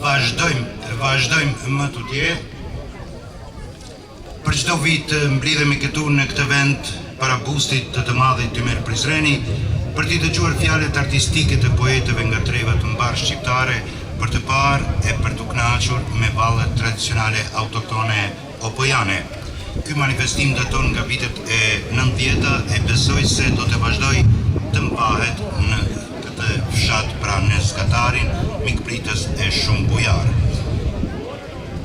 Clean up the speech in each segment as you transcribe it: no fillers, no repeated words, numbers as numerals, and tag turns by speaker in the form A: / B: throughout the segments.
A: vazhdojmë më tutje. Për çdo vit mblidhemi këtu në këtë vend para bustit të madhit Dymer Prizreni për t'i dëgjuar fjalët artistike të poetëve nga treva të mbar shqiptare, për të parë e për t'u kënaqur me vallet tradicionale autoktone opojane. Ky manifestim daton nga vitet e 90-ta e besoj se do të vazhdoj të mbahet në këtë fshat pra në Skatarin, mikpritës e shumë bujar.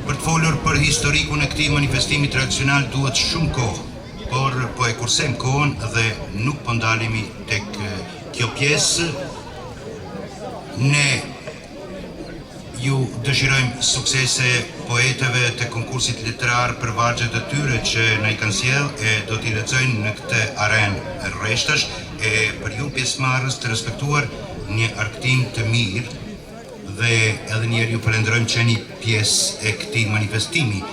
A: Për të folur për historikun e këtij manifestimi tradicional duhet shumë kohë, por po e kursem kohën dhe nuk po ndalemi tek kjo pjesë. Ne ju dëshirojmë suksese poetëve të konkursit letrar për vargjet e tyre që na i kanë sjell e do t'i lexojnë në këtë arenë rreshtash e për ju pjesëmarrës të respektuar një arktim të mirë dhe edhe njerë ju falenderojmë që jeni pjesë e këtij manifestimi,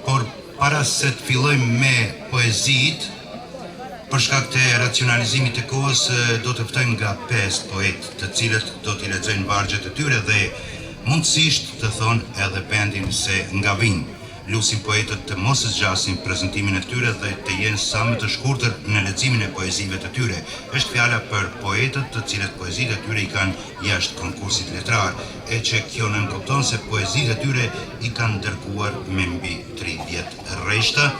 A: por para se të fillojmë me poezit, për shkak të racionalizimit të kohës do të ftojmë nga 5 poetë, të cilët do t'i lexojnë vargjet e tyre dhe mundësisht të thonë edhe bendin se nga vinë. Lusim poetët të mos zgjasin prezantimin e tyre dhe të jenë sa më të shkurtër në leximin e poezive të tyre. Është fjala për poetët të cilët poezitë e tyre i kanë jashtë konkursit letrar, e që kjo nënkupton se poezitë e tyre i kanë dërguar me mbi 30 rreshta.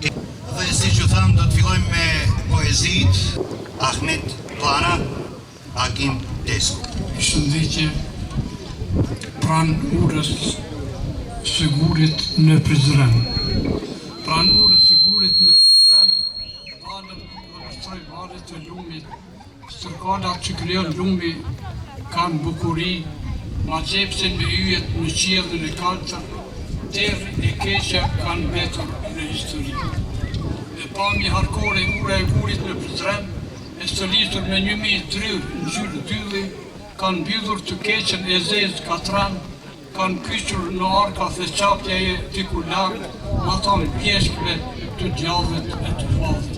A: Dhe si që thamë, do të fillojmë me poezitë. Ahmet Plana, Akim Tesku.
B: Shëndetje, pranë urës së gurit në Prizren. Pranë urës së gurit në Prizren, valët vërstroj valët të lumit, stërkalat që krijon lumi kanë bukuri, ma gjepsin me yjet në qiellin e kaltër, terri e keqja kanë mbetur në histori. Me pamje harkore ura e gurit në Prizren, e stëlitur me 1000 dryr në gjyrë dylli, kanë mbyllur të keqen e zezë katran, kanë kyqur në arka dhe qapja e tikular, ma thonë pjeshkve të djallet e të vallit.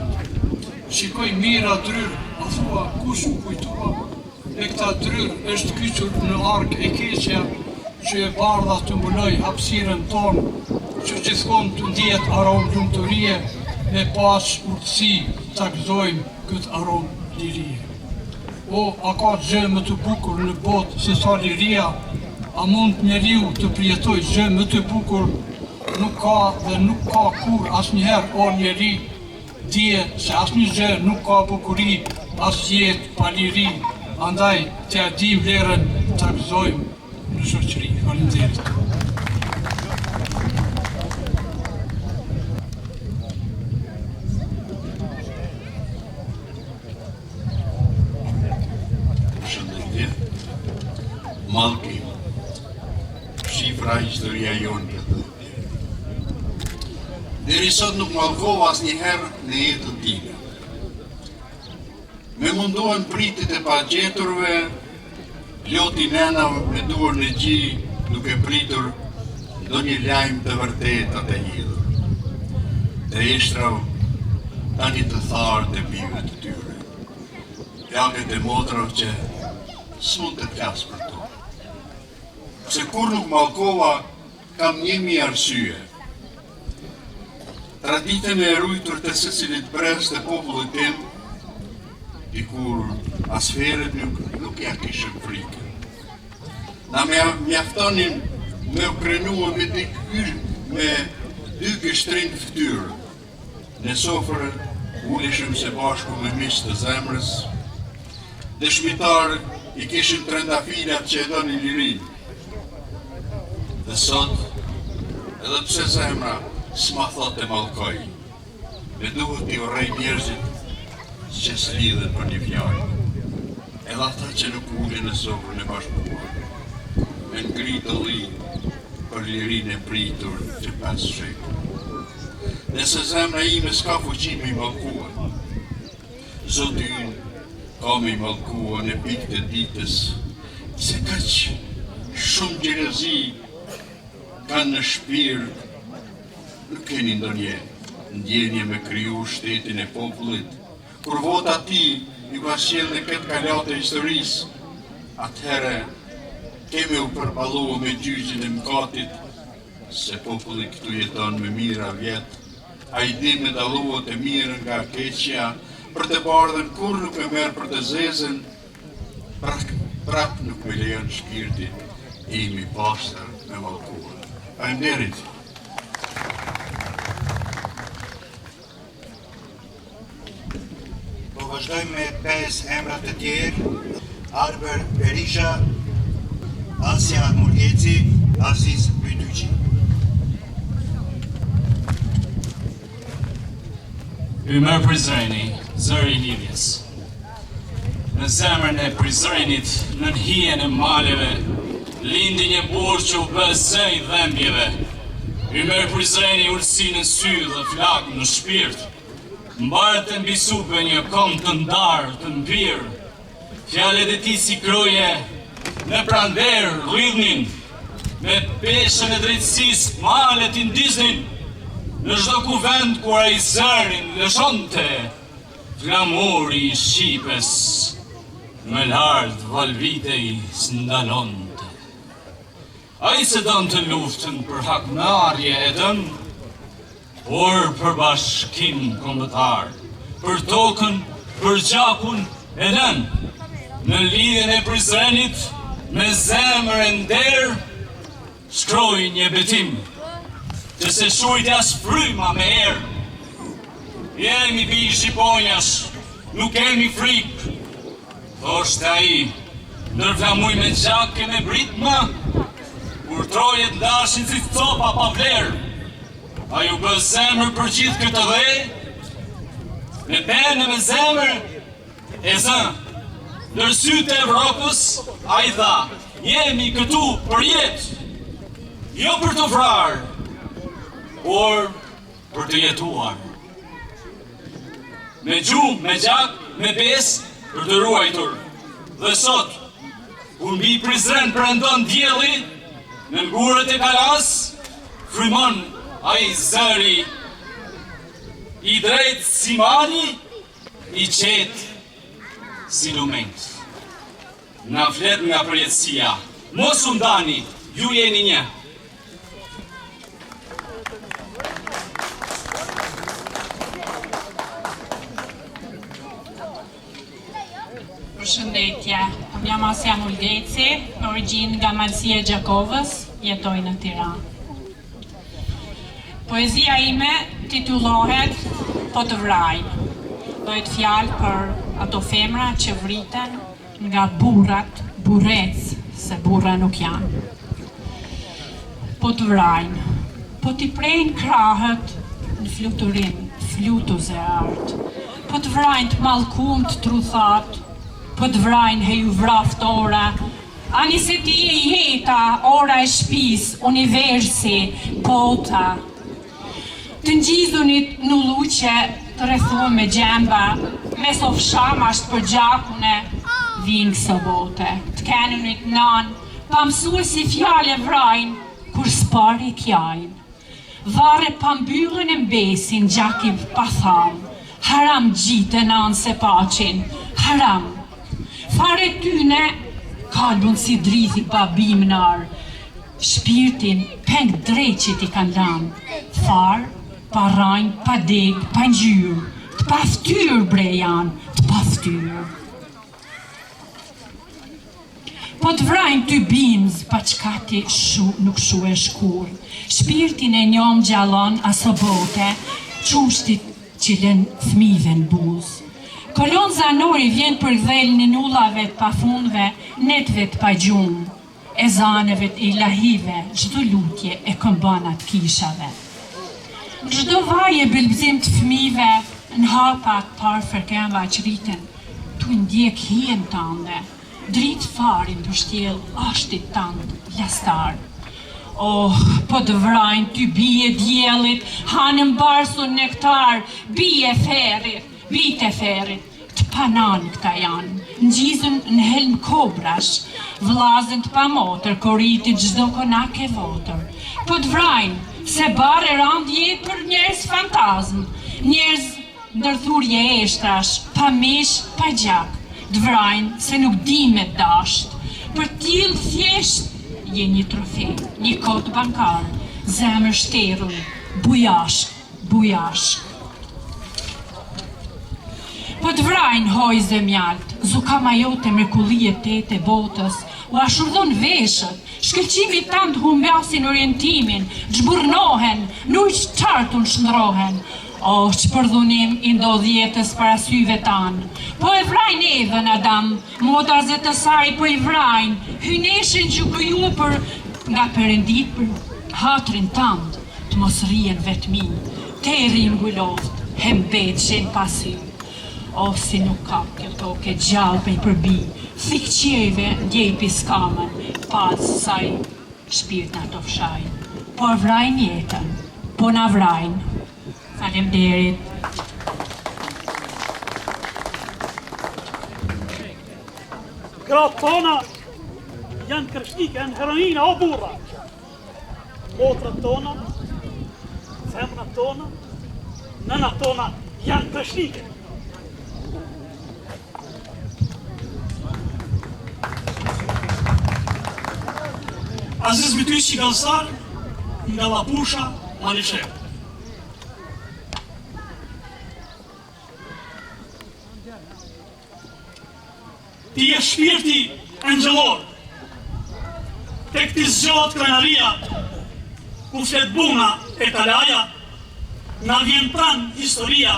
B: Shikoj mira dryr, a thua kush u kujtua, e këta dryr është kyqur në ark e keqja, që e bardha të mbuloj hapësiren tonë, që gjithkon të ndihet aromë lumëtërie, me pas urtësi të gëzojmë këtë aromë lirie. O, a ka gjë më të bukur në botë se sa liria, a mund njeriu të përjetoj gjë më të bukur, nuk ka dhe nuk ka kur asnjëherë o njeri, dije se asnjë gjë nuk ka bukuri, as jetë pa liri, andaj t'ja dim vlerën të gëzojmë në shoqëri. Faleminderit.
C: Malki, shifra historia jonë për të dhëtje. Deri sot nuk malkova asnjëherë në jetën time. Me mundohen pritit e pagjeturve, ploti nenav me duar në gji, duke pritur ndonjë lajm të vërtetë të hidhur. Të ishtrav tani të tharë të bive të tyre. Plakët e motrav që s'mund të flasë për to. Se kur nuk malkova, kam 1000 arsye. Traditën e rujtur të secilit brez të popullit tim, i kur asferet nuk ja kishën frikën. Na mjaftonin me u krenua me me 2 gështrin ftyrë. Në sofrë uleshëm se bashku me mish të zemrës, dëshmitarë i kishin trendafilat që e donin lirinë. Dhe sot, edhe pse zemra s'ma thot e malkoj, me duhet t'i urrej njerëzit që s'lidhen për një fjallë. Edhe ata që nuk ulin në sofrën e bashkuar, me ngritë të linë për lirinë e pritur që 5 shekull. Nëse zemra ime s'ka fuqi me i malkuar, Zoti ynë ka me i malkuar në pikë të ditës, se kaq shumë gjelozi kanë në shpirt, nuk keni ndonjë ndjenje me kriju shtetin e popullit, kur vota ti ju ka sjellë në këtë kalat e historisë, atëherë kemi u përballu me gjyqin e mëkatit, se populli këtu jeton me mira vjet, ai di me dalluat e mirën nga keqja, për të bardhën kur nuk e merr për të zezën, prap nuk me lejon shpirti imi pastër me mallkuar. Faleminderit.
A: Po vazhdojmë me 5 emrat të tjerë: Arber Berisha, Asja Murgjeci, Aziz Bytyqi.
D: Ymer Prizreni, zëri i lidhjes. Në zemrën e Prizrenit, në hijen e maleve, lindi një burr që u bë zë i dhembjeve. Ymer Prizreni ulsi në sy dhe flak në shpirt. Mbarte mbi supe një kom të ndarë, të mbirë. Fjalët e tij si kroje në pranver rridhnin, me peshën e drejtësisë malet i ndiznin. Në çdo kuvend kur ai zërin lëshonte, flamuri i Shqipës me lart valvitej s'ndalonte. Ai se donte luftën për hakmarrje e dën, por për bashkim kombëtar, për tokën, për gjakun e nën. Në lidhjen e Prizrenit, me zemër e nder, shkroi një betim, që se shujt as fryma me erë. Jemi bi shqiponjash, nuk kemi frikë, thoshte ai, ndërflamuj me gjak e me britma, kur trojet ndashin si copa pa vlerë. A ju bë zemër për gjithë këtë dhe, me pene me zemër e zën. Ndër sytë e Evropës, a i tha, jemi këtu për jetë, jo për të vrarë, por për të jetuar. Me gjumë, me gjak, me besë, për të ruajtur. Dhe sot, kur mbi Prizren prandon dielli, në ngurët e Kalas, frymon ai zëri i drejtë si mali, i qetë si lumenjt. Na flet nga përjetësia, mos u ndani, ju jeni një.
E: Përshëndetje, unë jam Asja Murgjeci, me origjinë nga Malësia e Gjakovës, jetoj në Tiranë. Poezia ime titullohet Po të vrajnë. Bëhet fjalë për ato femra që vriten nga burrat, burrec, se burra nuk janë. Po të vrajnë, po t'i prejnë krahët në fluturim, flutuz e artë. Po të vrajnë të mallkumt, truthat, po të vrajnë heju vraftora, ani se ti e jeta, ora e shpis, universi, bota. Të ngjizunit në luqe, të rrethuar me gjemba, me sofshamasht për gjakune, vinë kësë bote. Të kenunit nan, pa mësuar si fjale vrajnë, kur s'pari kjajnë. Vare pa mbyllën e mbesin, gjakim pa thamë, haram gjitë nanë se pacin, haram. Fare tyne, kalbun si drithi babimnar, shpirtin peng dreqit i kanë lanë, farë, pa rajnë, pa deg, pa ngjyrë, të pa ftyrë bre janë, të pa ftyrë. Po të vrajnë ty bimz, pa qkati nuk shu e shkur, shpirtin e njom gjallon aso bote, qushtit që len fmive në buz. Kolon zanori vjen për dhel në nullave të pa fundve, netve të pa gjumë, e zaneve të ilahive, çdo lutje e këmbanat kishave. Çdo vaj e belbzim të fëmijëve, në hapat par fërkemva që rriten, tu ndjek hien tande, dritë farin të shtjel ashtit tand, lastar. Oh, po të vrajnë ty bie djelit, hanën barsun nektar, bie ferit, bite ferit, të panan këta janë, ngjizën në helm kobrash, vllazën të pamotër, koritit çdo konak e votër. Po të vrajnë, se bare rand jetë për njerëz fantazm, njerëz ndërthurje eshtrash, pa mish, pa gjak, të vrajnë se nuk di me dasht, Për t'il thjesht, je një trofe, një kod bankar, zemër shterun, bujashk. Po të vrajnë hoj zemjalt, zukama jote mrekulliet tete botës, u ashurdhon veshët, shkëlqimi tant humbasin orientimin, zhburnohen, nuk qartun shndrohen. O, që përdhunim i ndodhjetës para syve tanë. Po e vrajnë Evën Adam, modazet të saj po i vrajnë, hyneshin që kryuë për nga përëndit për hatrin tandë, të mos rien vetmi, te rin gulloft, hembet shen pasi. O, si nuk ka kjo toke gjallë pe i përbi, thik qjeve ndjej piskamën, pas saj shpirt në të fshaj. Po vrajnë jetën, po na vrajnë. Faleminderit.
F: Gratë tona janë kërshike në heroina o burra. Motrat tona, femrat tona, nënat tona janë kërshike. Aziz Bityshi Galsar, nga Lapusha, Malishev. Ti e shpirti angjëllor, tek ti zgjot krenaria, ku flet buna e talaja, na vjen pran historia,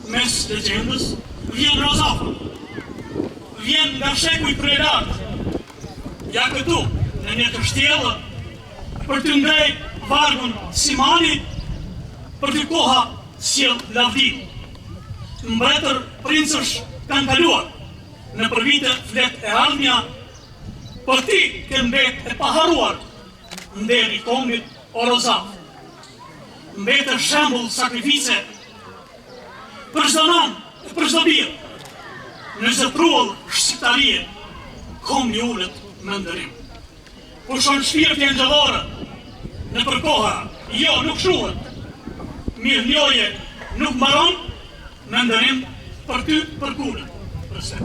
F: mes legjendës, vjen Rozafa, vjen nga shekuj prej lartë, ja këtu, në një kështjellë, për të ndrej vargun Simani, për të koha sjell lavdi. Mbretër princësh kanë kaluar, në për vite flet e ardhmja, për ti ke mbet e paharuar, nderi kombit o Rozaf. Mbet e shembull sakrifice, për çdo nan e për çdo bir, në zëprull shqiptarie, kombi ullet me ndërim. Pushon shpirti angjëllore, në përkoha, jo nuk shuhet, mirë njoje nuk mbaron, me ndërim për ty për kune, përse.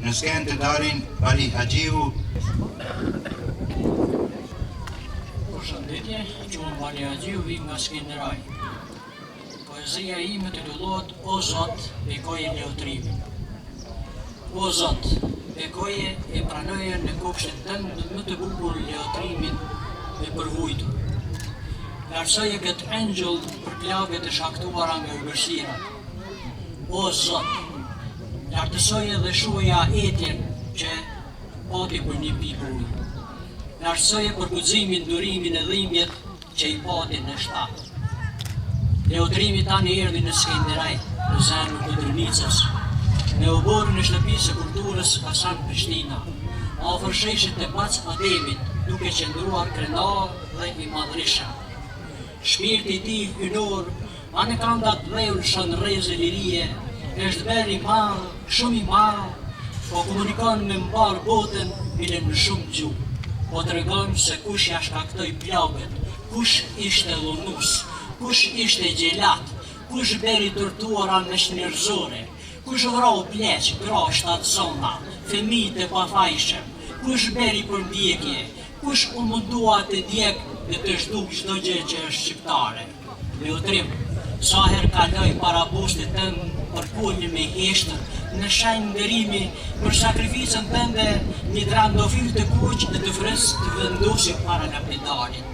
A: Në sken të darin Bali Haxhiu.
G: Përshëndetje, quhem Bali Haxhiu, vim nga Skënderaj. Poezia ime titullohet O Zot, bekoje leotrimin. O Zot, bekoje e pranoje në kopshtin tënd më të bukur leotrimin e përvujtur. Lartësoje këtë angjëll për plagët e shaktuara nga ybërsirat. O Zot, lartësoje dhe shuaja etjen që pati për një pikë ujë. Lartësoje për guximin, durimin e dhimbjet që i pati në shtatë. Leotrimi tani erdhi në Skënderaj, në zemrën e Drnicës, në oborën e shtëpisë së kulturës Hasan Prishtina, afër sheshit të Bac Ademit, duke qëndruar krenar dhe i madhrishëm. Shpirti i tij hynor, anë kandat dheu shën rrezë lirie, është beri madh, shumë i madh, po komunikon me mbar botën bile në shumë gjuhë. Po tregon se kush ja shkaktoi plagët, kush ishte dhunus, kush ishte gjelat, kush beri tortura me shnjërzore, kush vrau pleq, gra shtatzona, fëmijë të pafajshëm, kush beri për ndjekje, kush u mundua të djeg dhe të zhduk çdo gjë që është shqiptare. Leotrim, sa herë kaloj para postit tënd për punje me heshtër, në shenjë nderimi për sakrificën tënde, një trandofil të kuq dhe të frës të vendosi para lapidarit.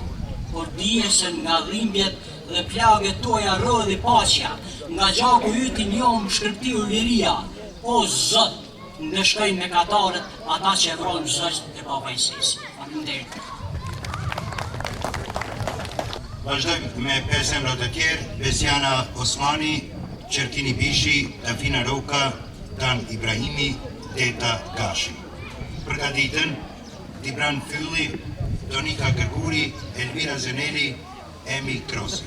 G: Por dije se nga dhimbjet dhe plagët toja rrodhi paqja, nga gjaku yti njom shkërptiu liria. O Zot, ndeshkojnë me katarët ata që vronë zëqt e pavajsisë. Faleminderit.
A: Vazhdojmë me 5 emrat të tjerë: Besiana Osmani, Qertini Bishi, Tafina Roka, Dan Ibrahimi, Teta Gashi. Përgatitën: Tibran Fylli, Donika Kërkuri, Elvira Zeneli, Emi Krosi.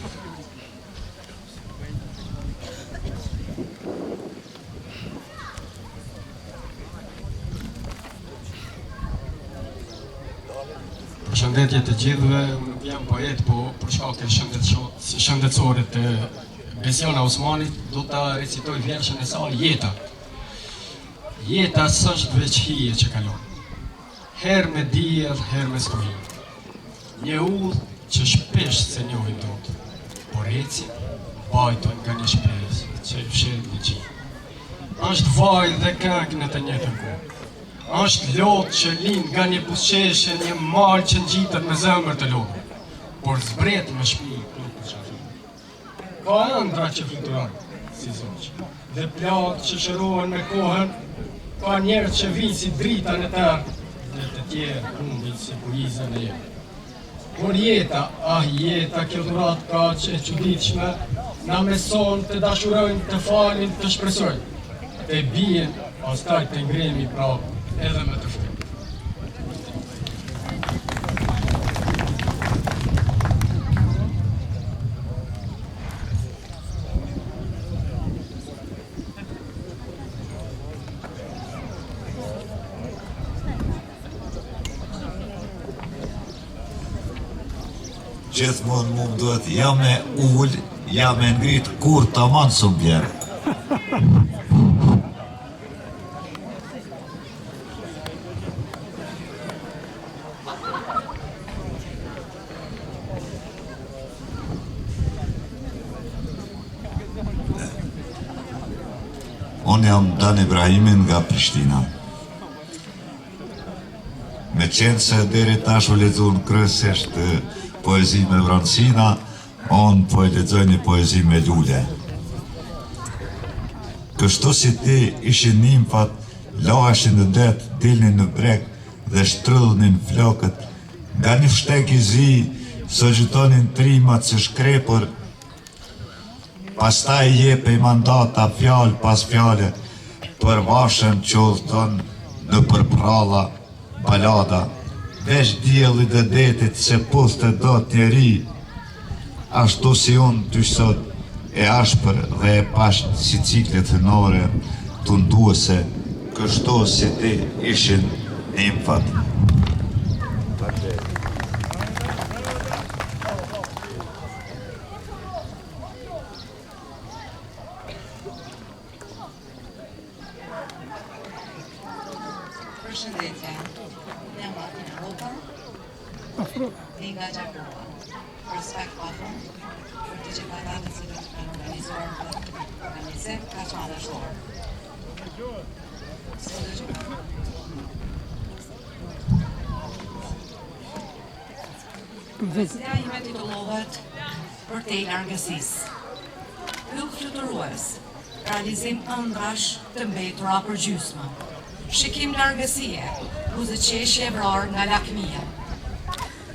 H: Përshëndetje të gjithëve, unë nuk jam poet, po për shkak të shëndetësorit të Besiona Osmanit, do të recitoj vjershën e saj Jeta. Jeta s'është veç hije që kalon, herë me diell, herë me skohi. Një udhë që shpesh se njohin dot, por eci, bajton nga një shpes që i fshin një qi. Është vaj dhe këngë në të njëjtën kohë. Është lot që lind nga një buzëqeshje, një mal që ngjitet me zemër të lodhur, por zbret me shpi plot për shafi. Ka ëndra që fluturojnë, si zoq, dhe plak që shërohen me kohën, ka njerë që vinë si drita në tërë, dhe të tjerë humbin si buizën e jetë. Por jeta, jeta, kjo dhurat ka që e çuditshme, na meson të dashurojnë, të falin, të shpresojnë, të bien, pastaj të ngremi prapë, edhe me të fërë.
I: Gjithmonë mu duhet ja me ull, ja me ngrit kur të manë së bjerë. Unë jam Dan Ibrahimin nga Prishtina. Me qenë se deri tash u lexuar kryesisht poezi me Vrancina, unë po e lexoj një poezi me lule. Kështu si ti ishin nimfat, laheshin në det, dilnin në breg dhe shtrydhnin flokët, nga një fshtek i zi, sogjutonin trimat së shkrepur, pastaj jepej mandata fjalë pas fjale, për vashën që udhton në përpralla balada, veç diellit dhe detit se puste do t'njeri, ashtu si unë ty sot e ashpër dhe e pasht si ciklet hënore, të nduese, kështu si ti ishin nimfat.
J: Përshëndetje, jam Martina Hopa, nga Gjakova. Respekt patron, për të që patatët që të kanë organizuar në organizim ka që madhështor. Poezia ime titullohet Për te largësisë. Hyll fluturues, realizim ëndrash të mbetura për gjysmë. Shikim largësie, buzëqeshje vrarë nga lakmia.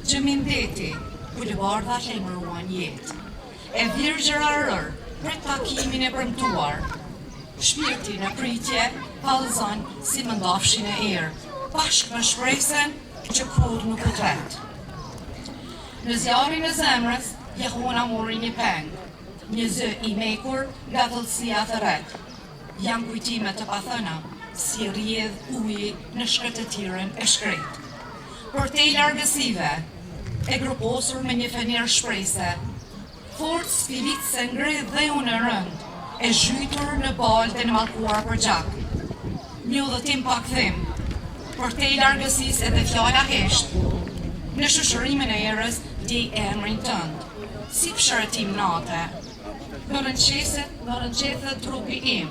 J: Gjëmin deti, bulevardha që emëruan jetë. E virgjëra rër, për takimin e premtuar. Shpirti në pritje, pallëzon si më ndafshin e erë, bashkë me shpresen që kur nuk u tret. Në zjarin e zemrës, Jehona mori një peng, një zë i mekur nga thellësia thërret. Janë kujtime të pathëna, si rjedh uji në shkretëtirën e shkret. Për te largësive, e gruposur me një fenir shprejse, fort spirit se ngredh dhe unë e rënd, e zhytur në balë të në malkuar për gjak. Një udhëtim pak them, për te largësis edhe fjala hesht, në shëshërimin e erës di emrin tënd, si pëshëretim nate, në rënqethet trupi im,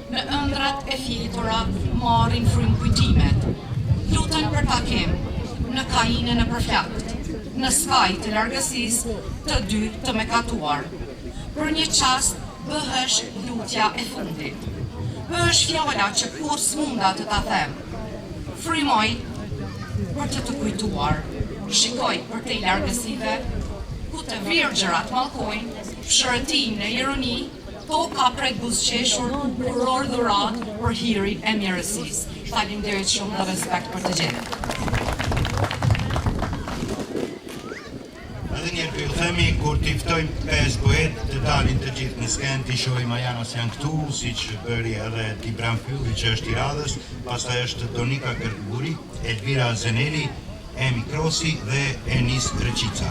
J: në ëndrat e fjetura marrin frym kujtimet, lutën për takim, në kainën e përflakt, në skaj të largësis të dy të mekatuar. Për një qast bëhesh lutja e fundit, bëhesh fjala që kur s'munda të ta them. Frymoj për të kujtuar, shikoj për te largësive, ku të virgjërat mallkojnë, fshërëtim në ironi, po ka prek buzëqeshur kuror dhurat për hirin e mirësis. Faleminderit shumë dhe respekt për të gjithë.
A: Edhe njerë për ju themi, kur t'i ftojmë 5 poet të dalin të gjithë në sken, t'i shohim Ajana se janë këtu, si që bëri edhe Tibran Fylli që është i radhës, pastaj është Donika Kërkburi, Elvira Zeneli, Emi Krosi dhe Enis Reqica.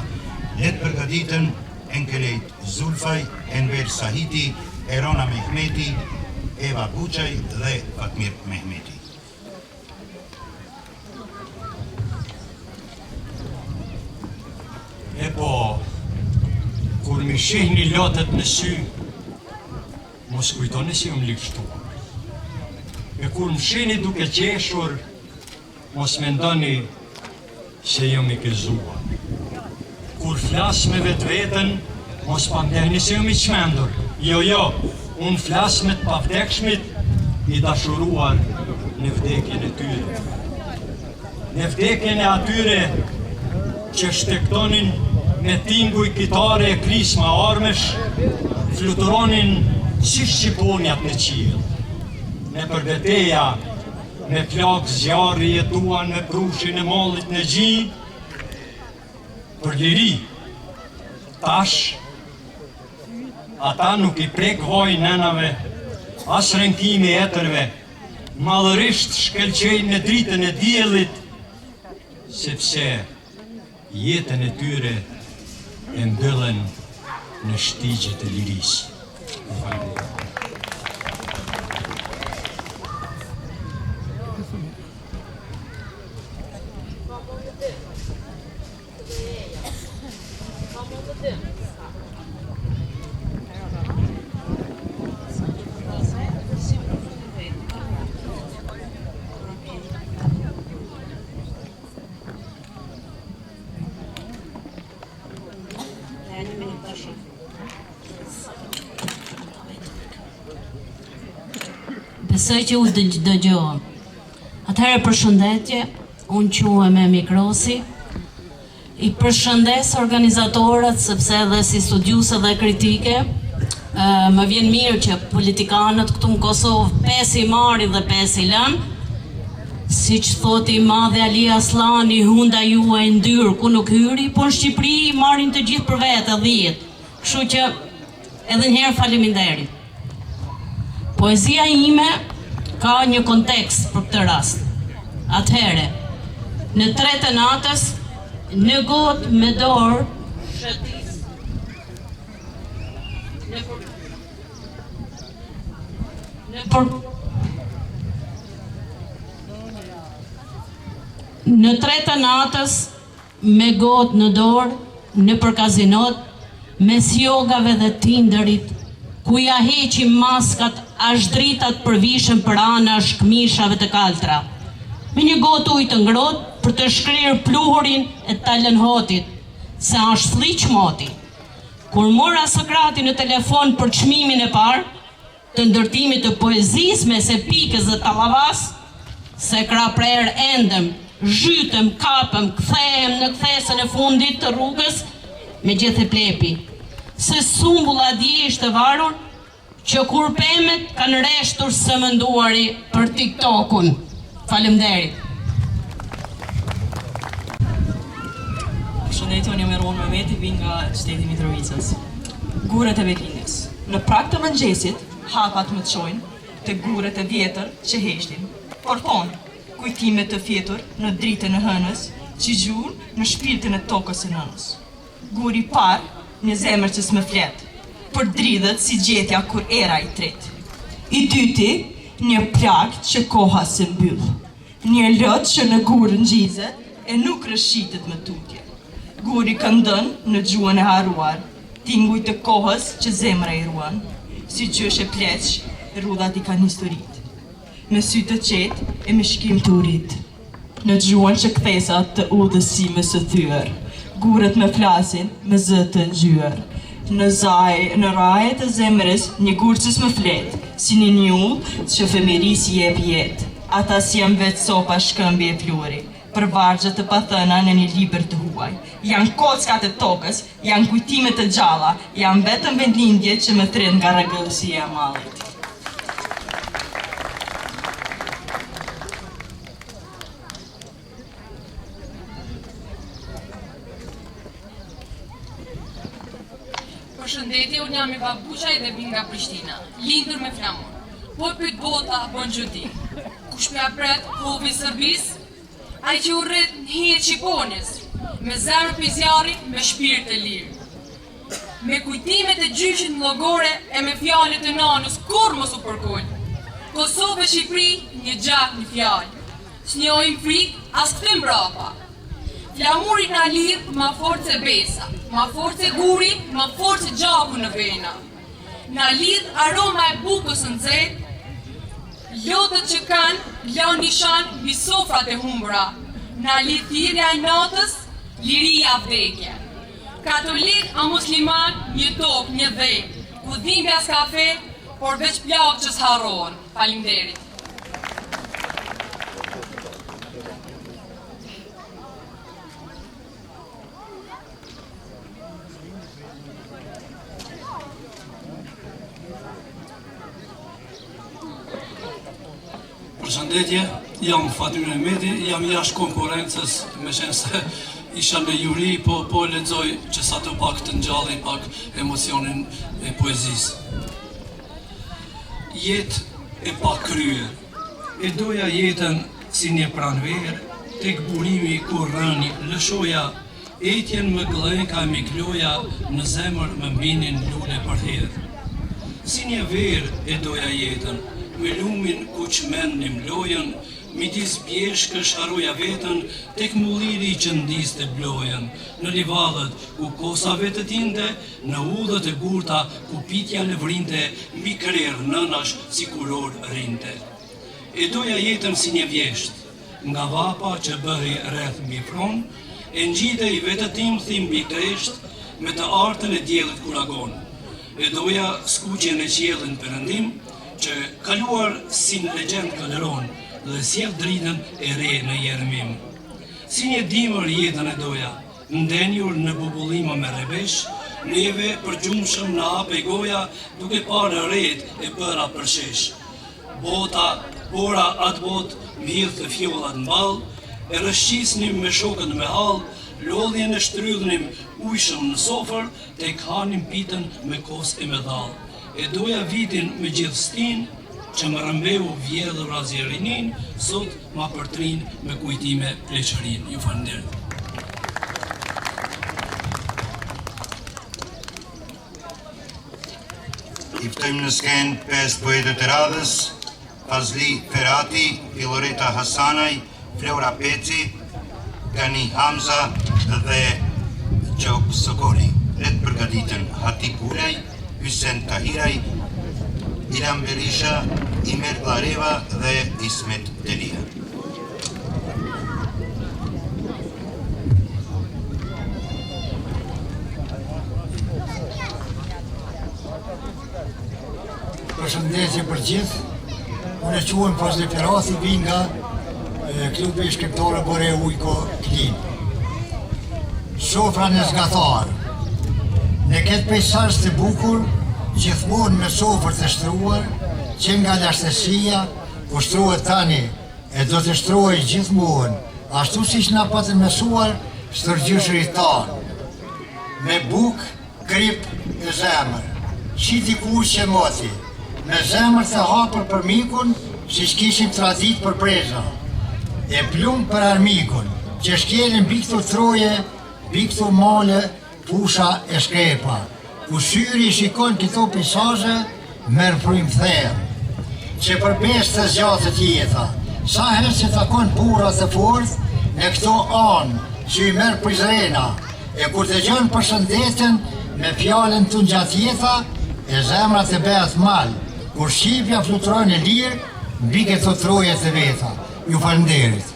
A: Letë përgatitën Enkelejt Zulfaj, Enver Sahiti, Erona Mehmeti, Eva Buçaj dhe Fatmir Mehmeti.
H: E po, kur mi shihni lotët në sy, mos kujtoni si më lifshtuar. E kur më shihni duke qeshur, mos mendoni se jam i gëzuar. Kur flas me vetveten, mos pamdehni se jam i çmendur. Jo, unë flas me të pavdekshmit, i dashuruar në vdekjen e tyre. Në vdekjen e atyre që shtektonin me tinguj kitare e krisma armesh, fluturonin si shqiponjat në qiell. Në përbeteja, me plak zjarri jetuan me prushin e mollit në gji, për liri, tash, ata nuk i prek vaj nënave, as rënkimi etërve, madhërisht shkelqejnë në dritën e diellit, sepse jetën e tyre e mbyllen në shtigjet e lirisë.
K: Besoj që u dëgjohëm. Atëherë përshëndetje, unë quhem Emi Krosi, i përshëndes organizatorët sepse edhe si studiuse dhe kritike, më vjen mirë që politikanët këtu në Kosovë 5 i marrin dhe 5 i lën, si që thoti madhe Ali Aslani, hunda juaj ndyrë ku nuk hyri, po në Shqipëri marrin të gjithë për vete 10. Kështu që edhe njëherë faleminderit. Poezia ime ka një kontekst për këtë rast. Atëhere, në 3 të natës, në gotë me dorë, shëtis, në 3 të natës, me gotë në dorë, në për kazinot, mes jogave dhe tinderit, ku ja heqim maskat ashdritat për vishën për anash këmishave të kaltra. Me një gotë ujë të ngrohtë për të shkrirë pluhurin e talënhotit, se është thliq moti. Kur mora Sokrati në telefon për çmimin e parë, të ndërtimit të poezisë me se pikës dhe tallavas, se kraprer endem, zhytem, kapem, kthehem në kthesën e fundit të rrugës me gjithë e plepi. Se sumbulla dje ishte varur, që kur pemet kanë reshtur së mënduari për TikTokun. Faleminderit.
L: Përshëndetje, unë jam Erona Mehmeti, vi nga shteti Mitrovicës. Guret e Berlinës. Në prag të mëngjesit, hapat më të çojnë te guret e vjetër që heshtin. Por thonë, kujtime të fjetur në dritën e hënës, që gjurë në shpirtin e tokës e nënës. Guri parë, një zemër që s'më flet, për dridhet si gjetja kur era i tret. I dyti, një plak që koha se mbyll, një lot që në gurë ngjizet e nuk rëshitet me tutje. Guri këndon në gjuhën e haruar, tinguj të kohës që zemra i ruan, si gjysh e pleq, rrudhat i kanë historit, me sy të qetë e me shkim të urit, në gjuhën që kthesat të udhësime së thyër, guret me flasin me zë të ngjyër. Në raje të zemrës një gurë që më flet, si një njullë që fëmiris jep jetë. Ata si jam vetë sopa shkëmbi e fluri, për vargjët të pathëna në një liber të huaj. Janë kockat e tokës, janë kujtimet të gjalla, janë vetëm vendlindje që më thret nga rregëllësia e mallit.
M: Përshëndetje, unë jam Eva Buçaj dhe vi nga Prishtina, lindur me flamur. Po pyet bota bën gjudi. Kush më apret kovi Serbis? Ai që urret në hijet Shqiponis, me zemër pizjari, me shpirt të lirë. Me kujtimet e gjyshit në llogore e me fjalët e nanës kur mos u përkojnë. Kosovë e Shqipëri, një gjak, një fjalë. S'njohim frikë as këtë mbrapa. Flamurit na lidh ma forcë e besa, ma forcë e guri, ma forcë e gjaku në vena. Na lidh aroma e bukës në nxehtë, lotët që kanë lanë nishan mbi sofrat e humbra. Na lidh thirrja e natës, liria vdekje. Katolik a musliman, një tokë, një dhe, ku dhimbja s'kafe, por veç plakë që s'harrohen. Faleminderit.
B: Përshëndetje, jam Fatyr Mehmeti, jam jashtë konkurencës, me qenë se isha në juri, po lexoj që sa të pak të ngjalli pak emocionin e poezisë. Jetë e pakryer, e doja jetën si një pranverë, tek burimi kur rëni lëshoja, etjen më gllënka me kloja, në zemër më mbinin lule për herë. Si një verë e doja jetën, me lumin ku qmendim lojën, midis bjeshkësh haroja vetën, tek mulliri që ndiste blojën, në livadët ku kosave të tinte, në udhët e gurta ku pitja lëvrinte, mbi krerë nënash si kuror rinte. E doja jetën si një vjesht, nga vapa që bëri rreth mbi fron, e ngjitej vetë tim thim mbi kresht, me të artën e diellit kur agon. E doja skuqjen e qiellin perëndim, që kaluar si në legjend këllëron, dhe sjell dritën e re në jermim. Si një dimër jetën e doja, ndenjur në bubullima me revesh, neve për gjumshëm në ape goja, duke parë ret e bëra për shesh. Bota, bora atë bot, mhidh të fjollat në ball, e rëshqisnim me shokët me hall, lodhjen e shtrydhnim ujshëm në sofër, tek hanim pitën me kos e me dhall. E doja vitin me gjithstin, që më rëmbeu vjedhur azjerinin, sot ma përtrin me kujtime pleqërin. Ju falenderoj.
A: I ftojmë në skenë 5 poetët e radhës, Fazli Ferati, Filoreta Hasanaj, Flora Peci, Gani Hamza dhe Gjok Sokoli. Le të përgatiten Hati Kulaj, Hysen Tahiraj, Ilam Berisha, Imer Glareva dhe Ismet Delia.
N: Përshëndetje për gjithë, unë e quhem Fazli Ferati, vi nga klubi i shkriptarëve Bore Ujko Klin. Sofra në zgatar, në këtë pejsazh të bukur, gjithmonë me sofër të shtruar, që nga lashtësia, ku shtrohet tani, e do të shtrohet gjithmonë, ashtu siç na patën mësuar stërgjyshërit tanë. Me buk, krip e zemër, qiti kush që moti, me zemër të hapur për mikun, siç kishim tradit për preza, e plum për armikun, që shkelin mbi këto troje, mbi këto male, pusha e shkrepa, ku syri shikon këto pejsazhe, merr frym thellë, që përpes të zgjatët jeta, sa herë që takon burra të fortë, në këto anë që i merr Prizrena, e kur të gjon përshëndetjen me fjalën të ngjatë jeta, e zemra të bëhet mal, kur shqipja fluturon e lirë, mbi këto troje të veta. Ju falenderit.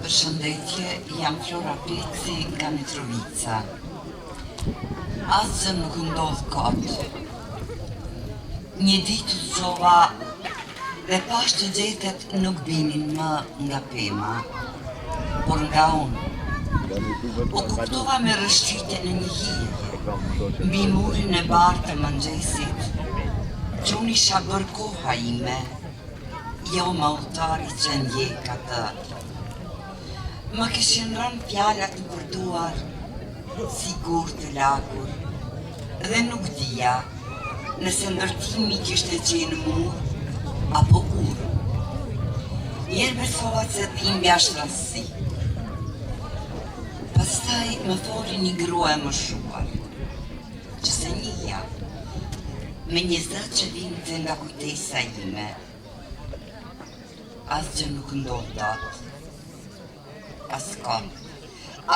O: Përshëndetje, jam Flora Peci nga Mitrovica. Asgjë nuk ndodh kot. Një ditë zgjova dhe pash të gjetet nuk binin më nga pema, por nga unë. U kuptova me rëshqytje në një hije, mbi murin e barë të mëngjesit, që unë isha bërë koha ime, jo më utari që ndjek atë. Më kishin rënë fjallat të përduar, sigur të lagur, dhe nuk dija nëse ndërtimi kishte qenë mur apo ur. Njerë besova se dhimbja është rëndësi. Pastaj më thori një grua e moshuar, që se njëja, me 20 që vinte nga kujtesa ime, asgjë nuk ndodh dot, askon,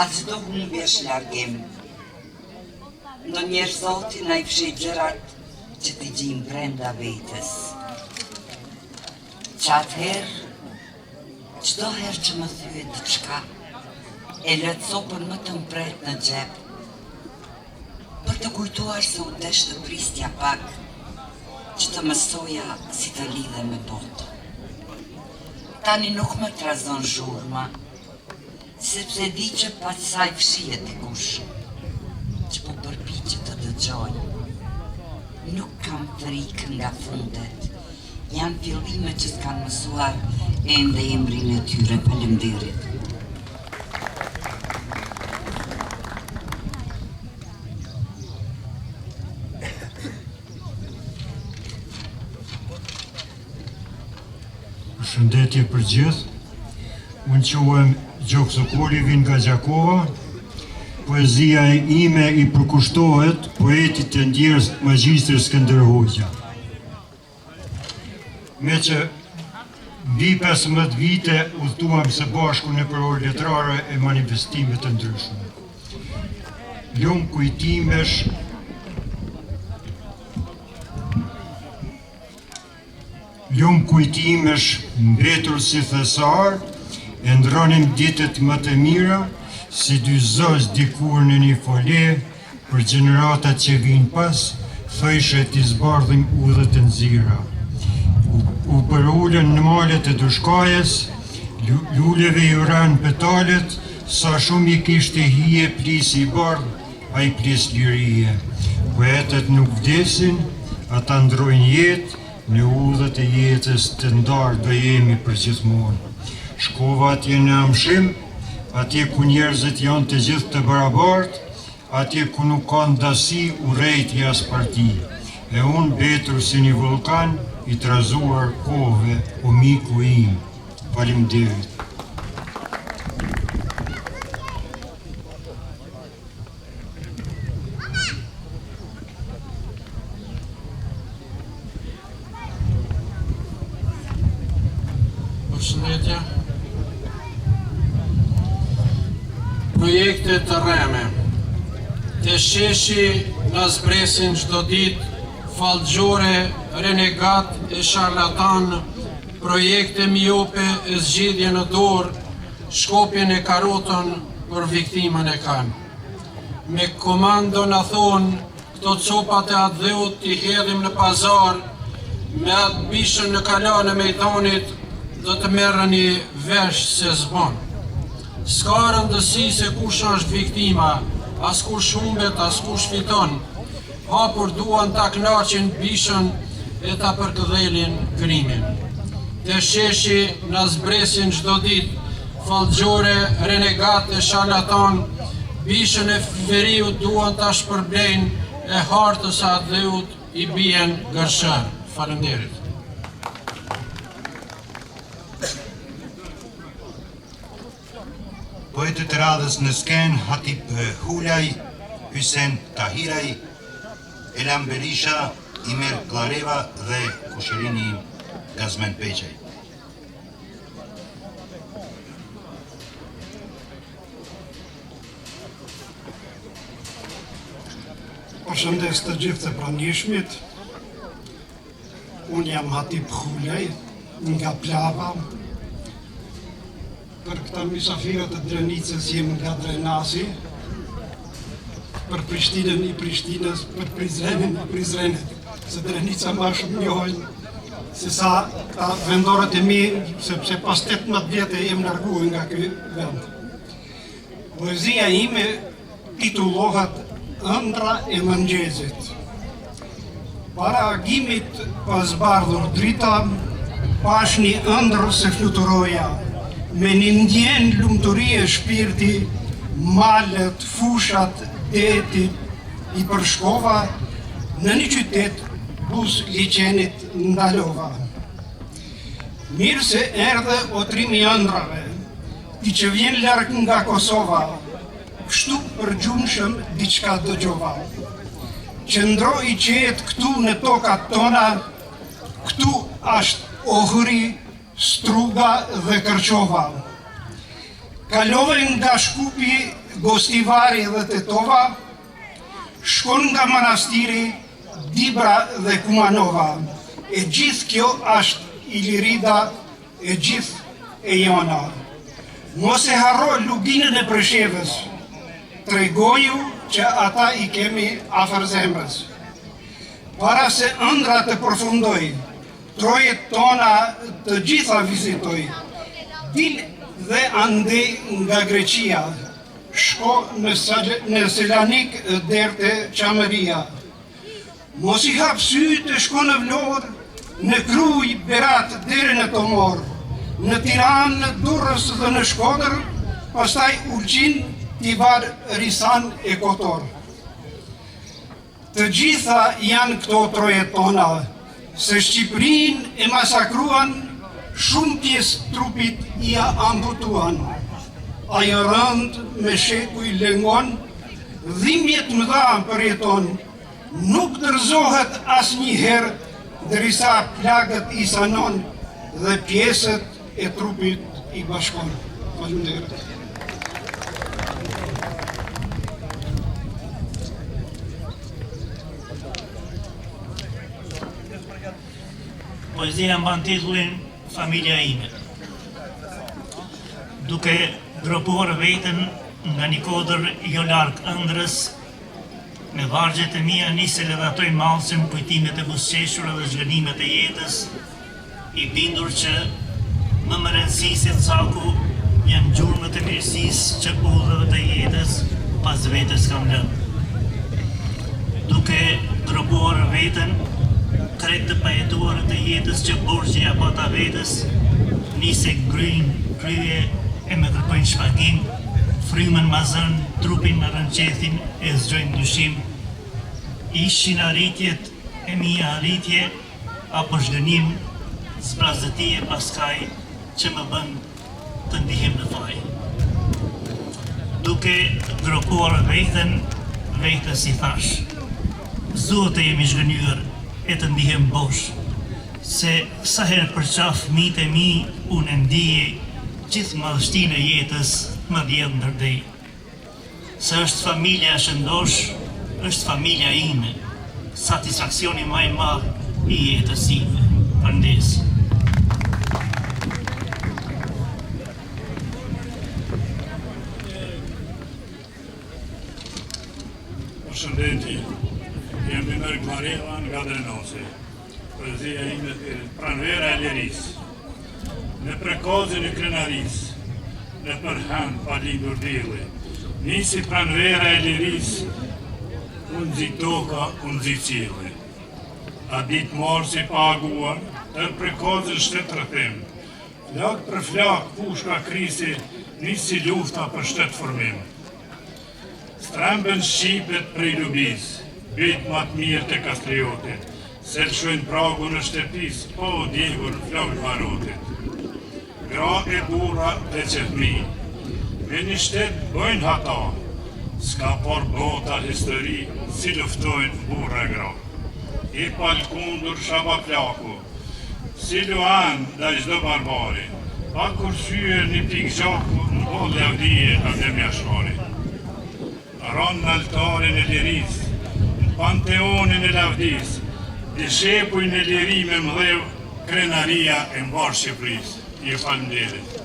O: as çdo humbje është largim. Ndonjëherë Zoti na i fshi gjërat që t'i gjejmë brenda vetes. Që atëherë, çdo herë që më thyet diçka, e lë copën më të mpret në xhep, për të kujtuar se u desh të pristja pak, që të mësoja si të lidhe me botë. Tani nuk më trazon zhurma, sepse di që pas saj fshihet dikush, që po përpiqet të dëgjoj. Nuk kam frikë nga fundet, janë fillime që s'kan mësuar ende emrin e tyre. Faleminderit.
P: Shëndetje për gjithë, unë quhem Gjok Sokoli, vin nga Gjakova. Poezia ime i përkushtohet poetit të ndjerës Magjistër Skënder Hoxha. Me që mbi 15 vite udhëtuam së bashku në përor letrare e manifestime të ndryshme. Lumë kujtimesh mbetur si thesar, e ndronim ditët më të mira, si dy zogj dikur në një fole, për gjeneratat që vinë pas, thëshe t'i zbardhim udhët e nxira. U përullën në malet e dushkajes, lulleve i uranë petalet, sa shumë i kishte hije plisi i bardh, a i plis lirije. Poetet nuk vdesin, ata ndrojnë jetë, në udhët e jetës të ndarë do jemi për gjithmonë. Shkova atje në amshim, atje ku njerëzit janë të gjithë të barabartë, atje ku nuk ka ndasi urrejtje as parti. E unë betur si një vulkan, i trazuar kohëve, o miku im. Faleminderit.
B: Përshëndetje. Projekte të rreme. Të sheshi në zbresin çdo ditë, fallxore, renegat e sharlatan, projekte miope e zgjidhje në dorë, shkopjen e karotën për viktimën e kanë. Me komando në thonë, këto copat e atë dheut t'i hedhim në pazar, me atë bishën në kalan e mejdanit, do të merë një vesh se zbon. S'ka rëndësi se kush është viktima, as kush humbet, as kush fiton, hapur duan ta knaqin bishën e ta përkëdhelin krimin. Të sheshi në zbresin çdo ditë, fallxore, renegat e sharlatan, bishën e veriut duan ta shpërblejnë, e hartës a dheut i bien gërshër. Faleminderit.
A: Poetët e radhës në sken, Hatip Hulaj, Hysen Tahiraj, Elam Berisha, Imer Klareva dhe Kushirini Gazmen Peqaj.
B: Përshëndes të gjithë të pranishmit, unë jam Hatip Hulaj, nga Plava. Për këta misafirët të Drenicës jem nga Drenasi, për Prishtinën i Prishtinës, për Prizrenin i Prizrenit, se Drenica ma shumë njohojnë, se sa këta vendorët e mi, sepse pas 18 vjetë jem larguar nga ky vend. Poezia ime titullohet Ëndra e mëngjezit. Para agimit pas bardhur drita, pash një ëndrë se fluturoja, me një ndjen lumëturi e shpirti, malet, fushat, deti, i përshkova, në një qytet bus liqenit ndalova. Mirë se erdhe otrimi ëndrave, ti që vjen larg nga Kosova, kështu përgjumshëm diçka dëgjova. Qëndro I qetë këtu në tokat tona, këtu ashtë Ohri, Struga dhe Kërqova. Kalove nga Shkupi, Gostivari dhe Tetova, shkon nga Manastiri, Dibra dhe Kumanova. E gjithë kjo ashtë Ilirida, e gjithë e jona. Mos e harro luginën e Preshevës, tregoju që ata I kemi afër zemrës. Para se ëndra të përfundoj, trojet tona të gjitha vizitoj, dil dhe ande nga Greqia, shko në Selanik derte Qamëria. Mos I hap sy të shko në Vlorë, në Kruj, Berat, deri në Tomor, në Tiranë, në Durrës dhe në Shkodër, pastaj Ulqin, Tivar, Risan e Kotor. Të gjitha janë këto trojet tona, se Shqipërinë e masakruan, shumë pjesë trupit ia amputuan. Ajo rënd me shekuj lëngon, dhimbjet mëdha përjeton, nuk dërzohet asnjëherë, derisa plagët I sanon dhe pjesët e trupit I bashkon. Faleminderit.
F: Poezia mban titullin Familja ime. Duke gropuar veten nga një kodër jo larg ëndrës, me vargjet e mia nisi ledhatoj mallësën kujtimet e buzëqeshura dhe zhgënimet e jetës, I bindur që më rëndësi se caku janë gjurmët e mirësisë që udhëvet e jetës pas vetes kam lënë. Duke gropuar veten, krejt të pajetuarët e jetës që borxhi apo ata vetës, nise kryje e me kërkojnë shpagim, frymën ma zën, trupin ma rënqethin e zgjojnë dyshim. Ishin arritjet e mia arritje, apo zhgënim, zbrazëtie paskaj që më bën të ndihem në faj. Duke gropuar veten, vetës I thash, zote jemi zhgënyer e të ndihem bosh, se sa herë për qaf fëmijët e mi, unë ndije gjithë madhështinë e jetës më djedhë ndërdej. Se është familja shëndosh, është familja ime, satisfaksioni më I madh I jetës ime. Përndes.
Q: Përshëndetje, jam Mërg Mareva nga Drenosi. Poezia ime Pranvera e Lirisë. Në prekozën e krenarisë, në përhan pa lindur dili, nisi pranvera e lirisë, unë zi toka, unë zi qili. A ditë morë si paguar, të prekozën shtetë rëthim. Flak për flak, pushka krisi, nisi lufta për shtetë formim. Strambën Shqipet prej Lubis, bitë matë mirë të Kastriotit, se lëshojnë pragu në shtepis, po djegur flak Marotit. Gra e bura dhe qëfmi, me një shtetë bëjnë hata, s'ka por bota histori, si luftojnë bura gra. I palkundur shaba plaku, si luan da I çdo barbari, pa kursyer një pik gjaku, në boll lavdije avde mjashmari. Ron në altarin e liris, në panteonin e lavdis, dhe shepuj në liri me mdhev, krenaria e mbar Shqipëris. Ju falenderit.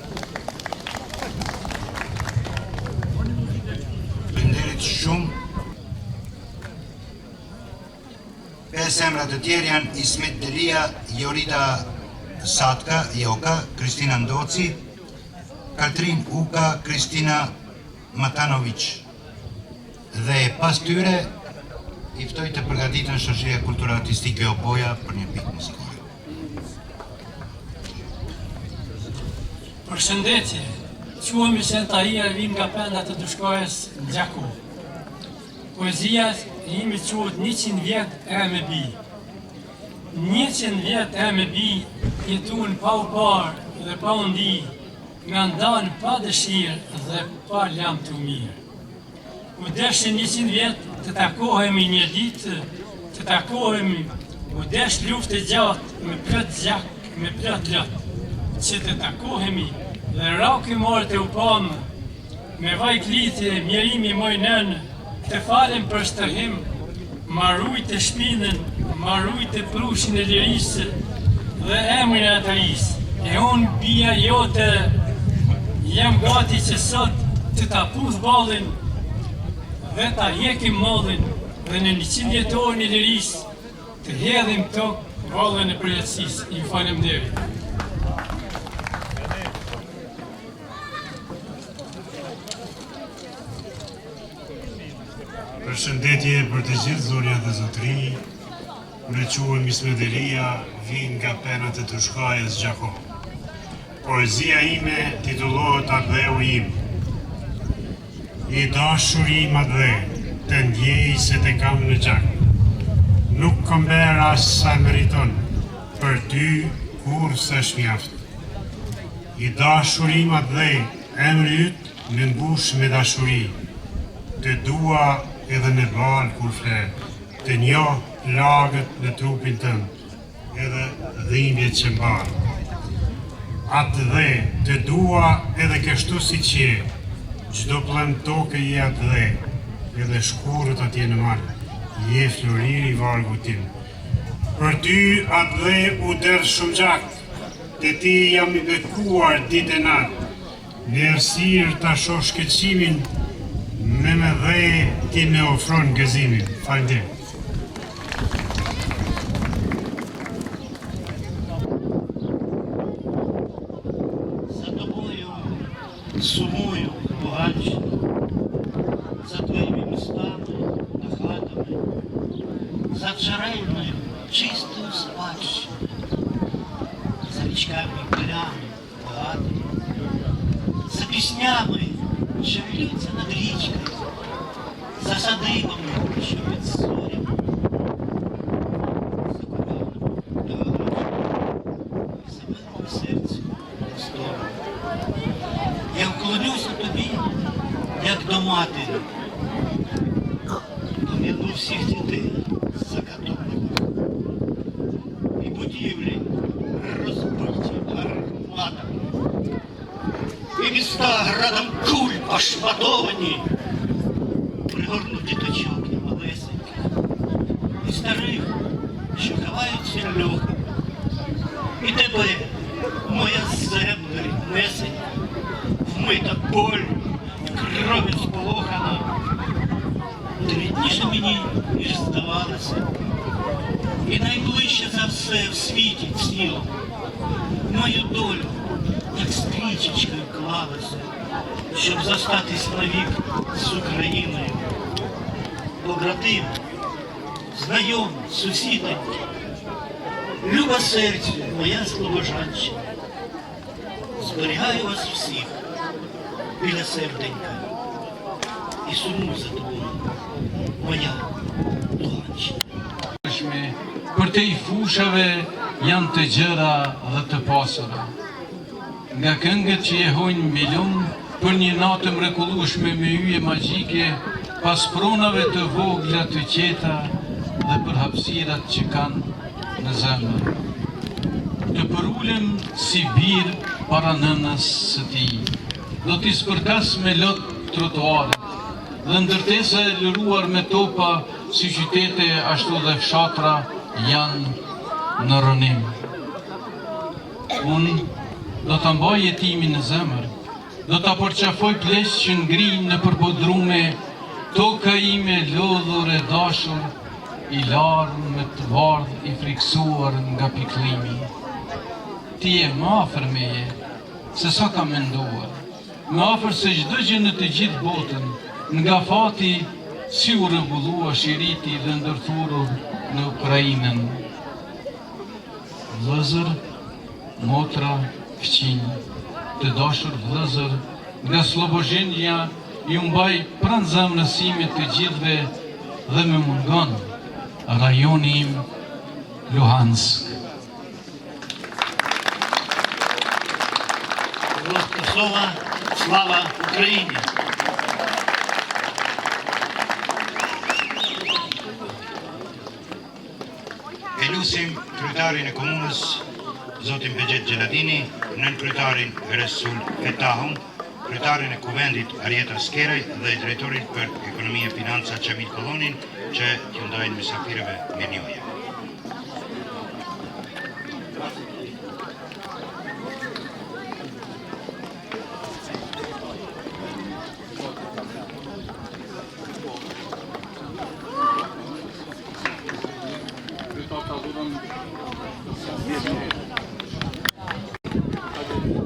A: Falenderit shumë. Pesë emra të tjerë janë Ismet Delia, Jorita Satka, Joka, Kristina Ndoci, Katrin Uka, Kristina Matanovic. Dhe pas tyre, I ftoj të përgatitën Shoqëria Kulturore Artistike Oboja për një pikë muzikore.
R: Përshëndetje, quhemi Shentaria e vim nga pendat të Dushkojës në Gjaku. Poezia imi quhet 100 vjet e me bi. 100 vjet e me bi jetuan pa u parë dhe pa u ndi, nga ndanë pa dëshirë dhe pa lam të mirë. U deshë 100 vjetë të takohemi një ditë, të takohemi, u deshë luftë gjatë me plot gjak, me plot lot, që të takohemi dhe raki morë të upamë, me vaj klithje, mjerimi moj nënë, të falem për stërhim, marruj të shpinën, marruj të prushin e lirisë dhe emrin e atërisë. E unë bia jote, jam gati që sot të ta puth ballin dhe ta hekim mollin dhe në 100 jetorën e lirisë të hedhim tokë ballin e përjetësisë. Ju faleminderit.
P: Përshëndetje për të gjithë zonja dhe zotri, me quhen Mismederia, vinë nga penat e të shkajës Gjako. Poezia ime titullohet Ardheu im. I dashur im ardhe, të ndjej se të kam në gjak. Nuk këmber as sa meriton, për ty kur s'është mjaft. I dashur im ardhe, emri yt me mbush me dashuri. Të dua edhe në balë kur fle, të njoh lagët në trupin tënd, edhe dhimbjet që mbarë. Atë dhe të dua edhe kështu si qe, çdo pllën toke je atë dhe, edhe shkurët atje në malë, je floriri vargu tim. Për ty atë dhe u derdh shumë gjakt, te ti jam i bekuar ditë e natë, në errësirë ta shoh shkëlqimin, me dhe ti me ofron gëzimin. Faleminderit.
S: За тобою сумую, Луганщина, за твоїми містами та хатами, за джерельною чистою спадщиною, за річками і полями багатими, за піснями, що ллються над річкою, за садибами, що під зорями, за коралами та галачами, за миром серцю простором. Я вклонюся тобі, як до матері, пом'яну всіх дітей закатованих, і будівлі розбиті гарматами, і міста градом куль пошматовані, пригорну діточок і малесеньких, і старих, що ховаються льохом, і тебе, моя земля ріднесенька, вмита боль, кров'ю сполохана, ти рідніше мені, ніж здавалося, і найближче за все в світі цілому, мою долю, як стрічечкою клалася, щоб зостатись навік з Україною. Побратим, знайом, сусідоньки, люба серцю, моя слобожанщина, зберігаю вас всіх біля серденька і сумую за тобою, moja Luhanshina.
T: Për te I fushave janë të gjëra dhe të pasura. Nga këngët që jehojnë mbi lumë, për një natë mrekullueshme me yje magjike, pas pronave të vogla të qeta dhe për hapësirat që kanë në zemër. Të përulem si birë para nënës së tij, do t'i spërkas me lot trotuaret, dhe ndërtesa e lëruar me topa si qytete ashtu dhe fshatra janë në rënim. Unë do të mbaj jetimin në zemër, do të përqafoj pleq që ngrinë në përbodrume, toka ime lodhur e dashur, I larë me të bardh I friksuar nga piklimi. Ti e më afër meje, se sa ka menduar, më afër se çdo gjë në të gjithë botën, nga fati si u rregullua shiriti dhe ndërthurur në Ukrainën. Vëllezër, motra, fëqinj, të dashur vëllezër, nga Slobozhenia Ju mbaj pranë zemrësimit të gjithëve dhe me mungon rajoni im Luhansk.
S: slova, slava Ukraini.
A: E lusim kryetarin e komunës, zotin Begjet Gjeladini, nën kryetarin Resul Fetahun, kryetarin e kuvendit Arieta Skeraj dhe drejtorin për ekonomi e financa Qamil Kollonin, që t'ju ndajnë mysafirëve me njohje.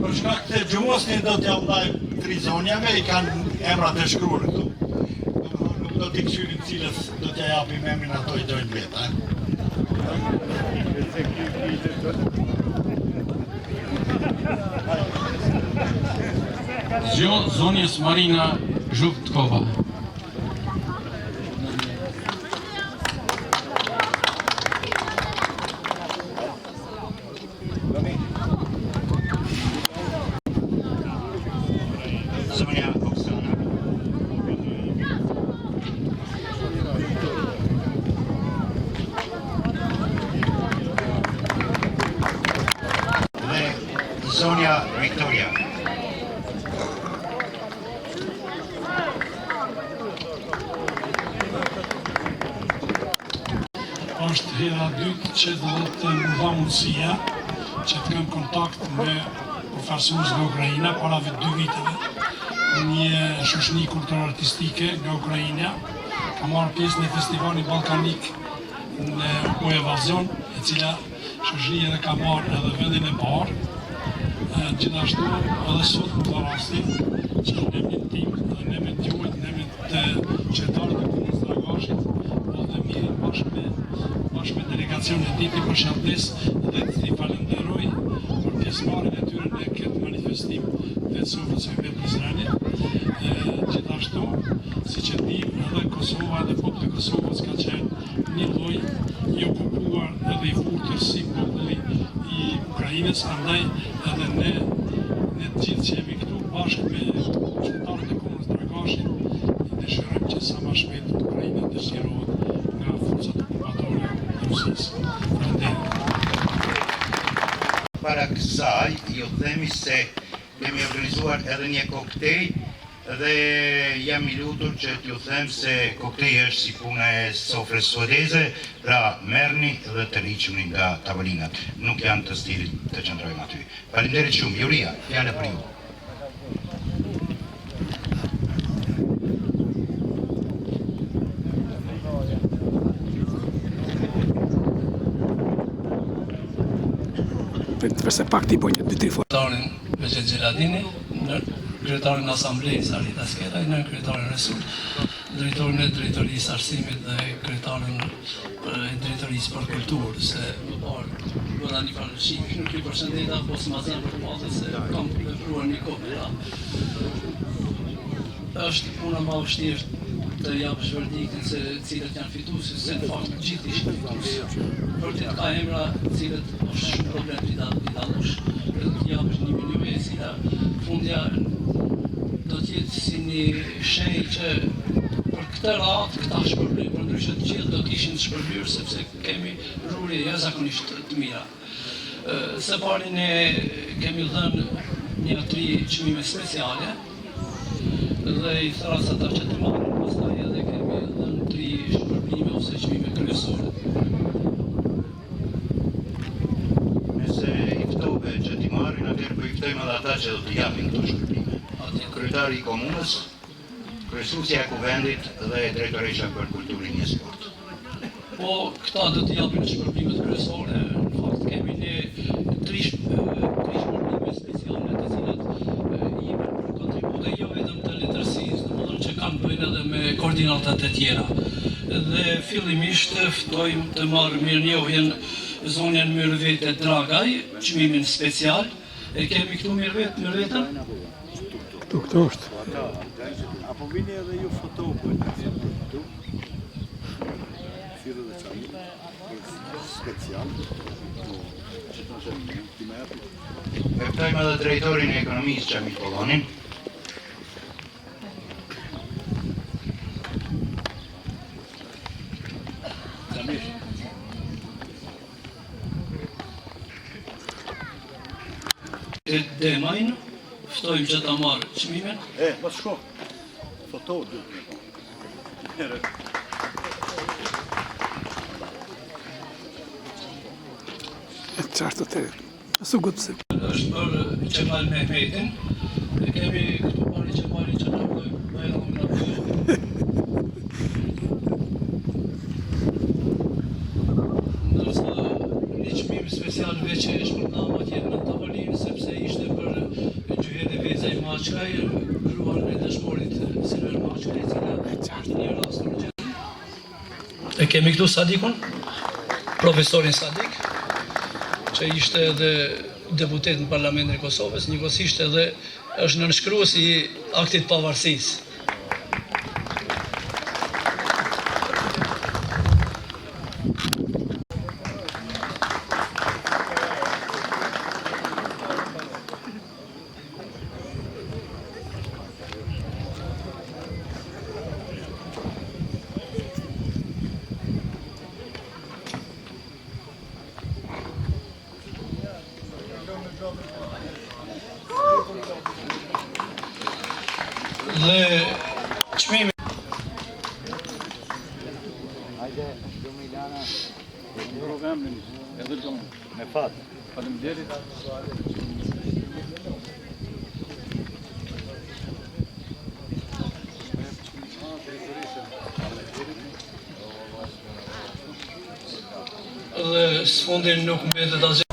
S: Për shkak të gjumosni do t'ja ndaj 3 zonjave, i kanë emrat e shkruar këtu. Nuk do t'i këshyrin cilës do t'ja japim emrin ato i dojnë vetë.
T: Zonjës Marina Zhuktkova.
A: Zonja Oksana. Dhe Zonja Viktoria.
B: Është hera dytë që do të më dha mundësia që të kem kontakt me përfaqësues nga Ukraina para 2 viteve. Një shoqëni kulturor-artistike nga Ukraina ka marrë pjesë në festivalin ballkanik në Evazion, e cila shoqënia edhe ka marrë edhe vendin e parë. Gjithashtu edhe sot në të rasti që në emrin tim dhe në emrin tuaj, në emrin të qytetarëve të komunës Dragashit, dhe mirë bashkë me delegacionin e tij përshëndes dhe t'i falenderoj për pjesëmarrjen e tyre në këtë manifestim të Sovjetëve me Prizrenit. Gjithashtu, siç e dim, edhe Kosova dhe populli i Kosovës ka qenë një lloj i okupuar edhe i furtër si populli i Ukrainës, andaj edhe ne të gjithë që jemi këtu bashkë me qytetarët e komunës Dragashit, dëshirojmë që sa më shpejt Ukraina të zgjerohet nga forcat okupatore të Rusisë.
A: Para kësaj, ju themi se kemi organizuar edhe një koktej dhe jam i lutur që t'ju them se koktej është si puna e sofrës suedeze, pra merrni dhe të riquni nga tavolinat. Nuk janë të stilit të qëndrojmë aty. Faleminderit shumë. Juria, fjala për ju.
U: Përse pak t'i bojnë 2-3 forë.
R: Kryetarin Begjet Gjeladini, kryetarin Asamblejës Arieta Skeraj, kryetarin Resul, drejtorin e drejtorisë arsimit dhe kryetarin e drejtorisë për kulturë, se më parë bëra një parashikje, nuk i përshëndeta, po s'ma zënë për madhe se kam vepruar një kohë. Është puna ma vështirë të japësh verdiktin se cilët janë fituesi, se në fakt gjithë ishin fituesi. Vërtet ka emra cilët është shumë problem t'i dallosh, të japësh një menyu e cila fundja do t'jetë si një shenjë që për këtë radhë këta shpërblim, për ndryshe të gjithë do t'ishin shpërbyer sepse kemi rrugë jashtëzakonisht të mira. Së pari ne kemi dhënë një 3 çmime speciale dhe i thras ata që të marrin, pastaj edhe kemi dhënë 3 shpërblime ose çmime kryesore.
A: Nëse i ftove që t'i marrin, atëherë po i ftojmë edhe ata që do t'i japin këto shpërblime. Kryetari i komunës, kryesuesja e kuvendit dhe drejtoresha për kulturën e sport.
R: Po, këta do t'i japin shpërblimet kryesore, në fakt kemi ne 3 shpërblime speciale të cilat i jemi për kontribute jo vetëm të letërsisë, domethënë që kanë bëjnë edhe me koordinatat e tjera. Dhe fillimisht ftojmë të marrë mirënjohjen zonën Myrvete Dragaj, çmimin special. E kemi këtu Myrvetën?
U: Këtu është.
S: Apo vini edhe ju fotopu.
A: Ftojmë edhe drejtorin e ekonomisë Xhamil Pollonin.
C: Demajnë, ftojmë që ta marrë çmimin.
S: Mos shko. Foto dy.
U: Qartë të su gutësi.
C: Është për Qemal Mehmetin, e kemi këtu pari Qemali që në bëjmë bajramin në bëjmë. Ndërsa një çmim special veçesh për nama tjetë në tavolinë, sepse ishte për Gjyhedi Veza i Maqkaj, gruan e dëshmorit Silver Maqkaj, i cila është një rast urgjent. E kemi këtu Sadikun, profesorin Sadik, që ishte edhe deputet në Parlamentin e Kosovës, njëkohësisht edhe është nënshkrues i aktit pavarësisë. Dhe çmimi
S: me fat.
C: Faleminderit. Dhe sfundin nuk mbetet asgjë.